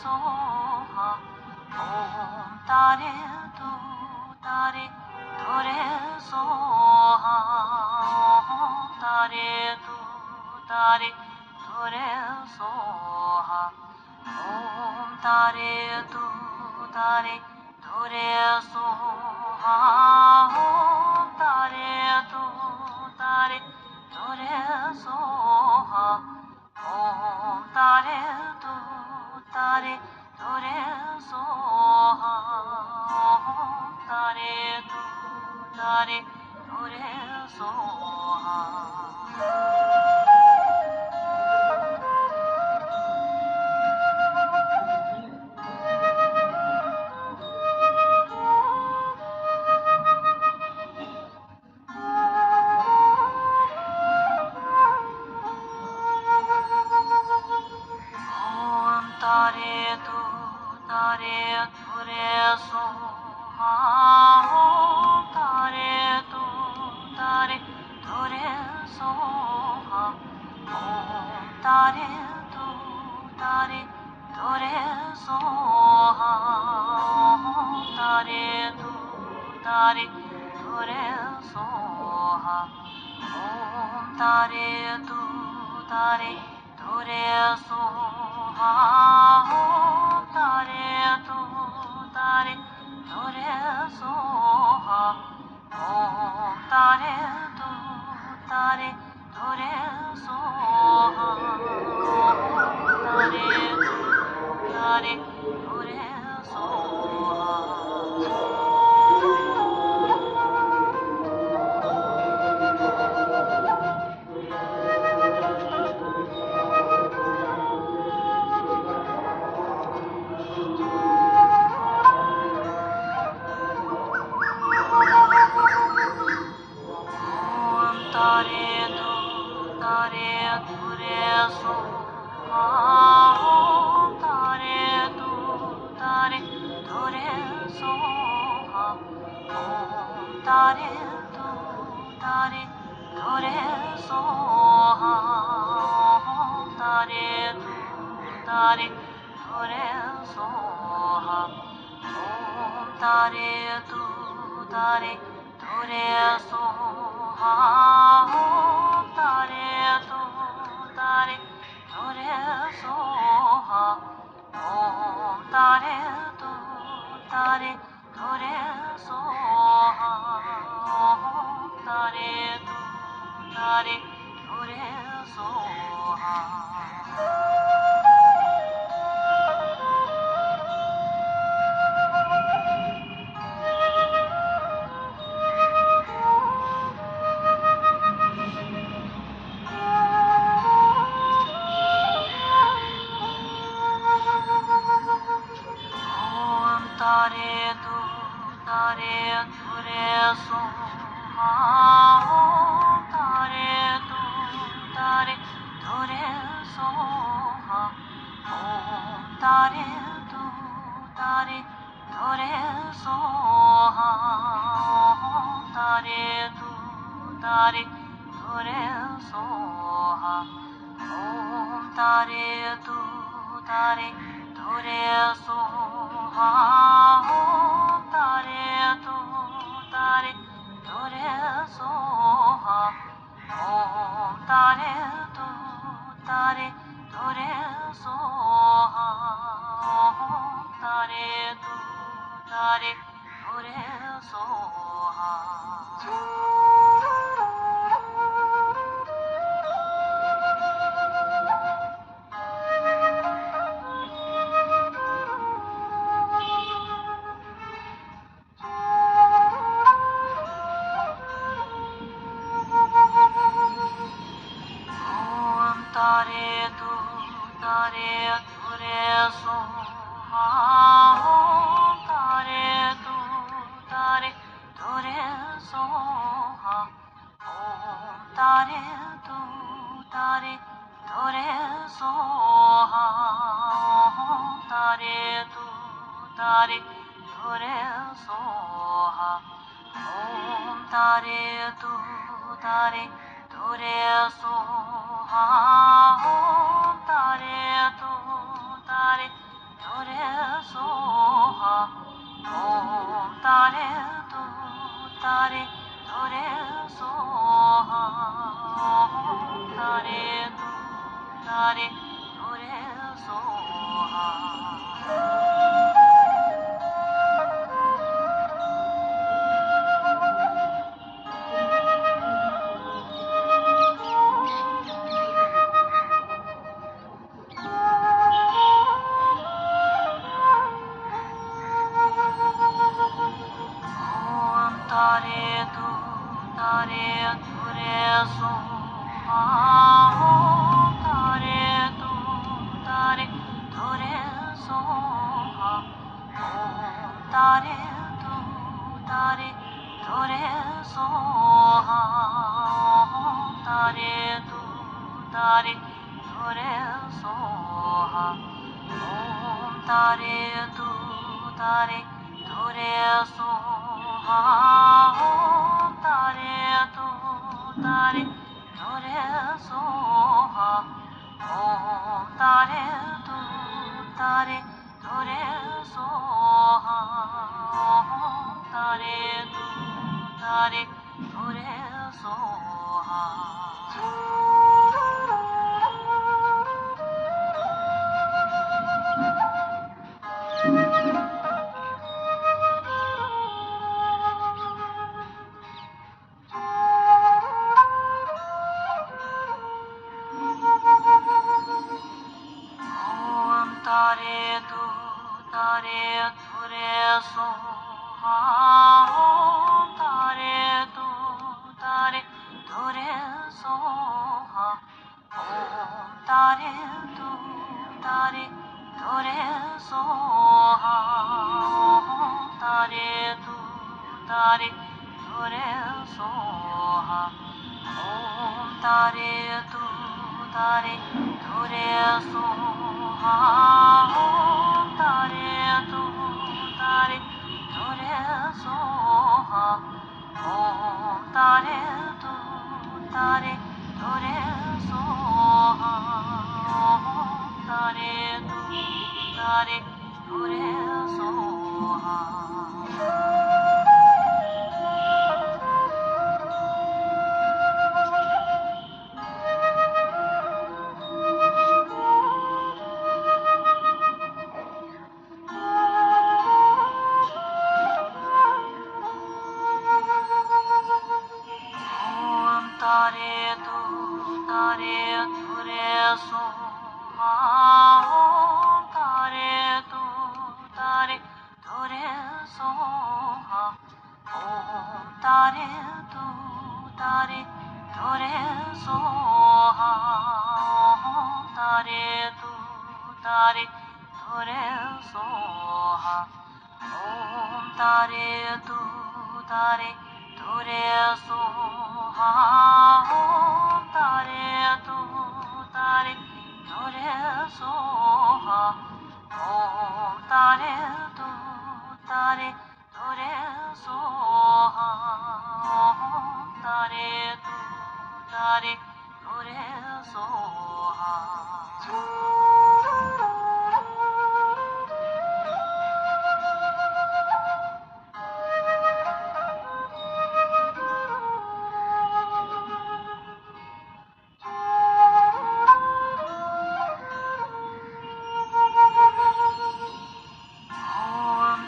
सोहा ओम तारे तू तारे धुरे सोहा ओम तारे तू तारे धुरे सोहा ओम तारे तू तारे धुरे सोहा ओम तारे तू तारे धुरे सोहा ओम तारे तू तारे धुरे सोहा ओम तारे तू तारे धुरे सोहा तारे तू तारे धुरे सोहा ओम तारे तू तारे धुरे सोहा ओम तारे तू तारे धुरे सोहा ओम तारे तू तारे धुरे सोहा ओम तारे तू तारे धुरे सोहा ओम तारे तू तारे धुरे सोहा ओम तारे तू तारे धुरे सोहा ओम तारे तू तारे धुरे सोहा तारे तू तारे धुरे सोहा ओम तारे तू तारे धुरे सोहा ओम तारे तू तारे धुरे सोहा ओम तारे तू तारे धुरे सोहा ओम तारे तू तारे धुरे सोहा ओम तारे तू तारे धुरे सोहा ओम तारे तू तारे धुरे सोहा ओम तारे तू तारे धुरे सोहा तारे तू तारे धुरे सोहा ओम तारे तू तारे धुरे सोहा ओम तारे तू तारे धुरे सोहा ओम तारे तू तारे धुरे सोहा ओम तारे तू तारे धुरे सोहा ओम तारे तू तारे धुरे सोहा ओम तारे तू तारे धुरे सोहा ओम तारे तू तारे धुरे सोहा तारे तू तारे धुरे सोहा ओम तारे तू तारे धुरे सोहा ओम तारे तू तारे धुरे सोहा ओम तारे तू तारे धुरे सोहा ओम तारे तू तारे धुरे सोहा ओम तारे तू तारे सोहा ओम तारे तू तारे तुरे सोहा ओम तारे तू तारे तुरे सोहा ओम तारे तू तारे तुरे सोहा ओम तारे तू तारे तुरे सोहा ओम तारे तू तारे तुरे सोहा ओम तारे तू तारे तुरे सोहा तारे तू तारे तुरे सोहा ओम तारे तू तारे तुरे सोहा ओम तारे तू तारे तुरे सोहा ओम तारे तू तारे तुरे सोहा ओम तारे तू तारे तुरे सोहा ओम तारे तू तारे तुरे सोहा ओम तारे तू तारे तुरे सोहा ओम तारे तू तारे तुरे सोहा तारे तू तारे तुरे सोहा ओम तारे तू तारे तुरे सोहा ओम तारे तू तारे तुरे सोहा ओम तारे तू तारे तुरे सोहा ओम तारे तू तारे तुरे सोहा ओम तारे तू तारे तुरे सोहा ओम तारे तू तारे तुरे सोहा ओम तारे तू तारे तुरे सोहा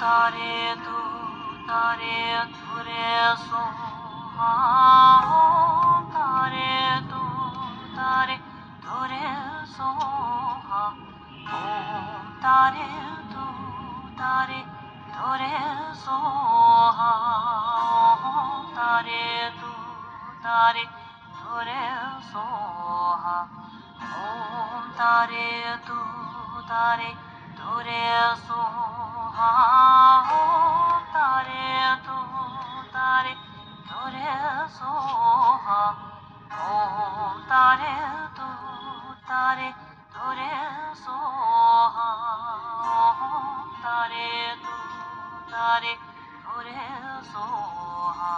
तारे तू तारे तुरे सोहा ओम तारे तू तारे तुरे सोहा ओम तारे तू तारे तुरे सोहा ओम तारे तू तारे तुरे सोहा ओम तारे तू तारे तुरे सोहा ओम तारे तू तारे तुरे सोहा ओम तारे तू तारे तुरे सोहा ओम तारे तू तारे तुरे सोहा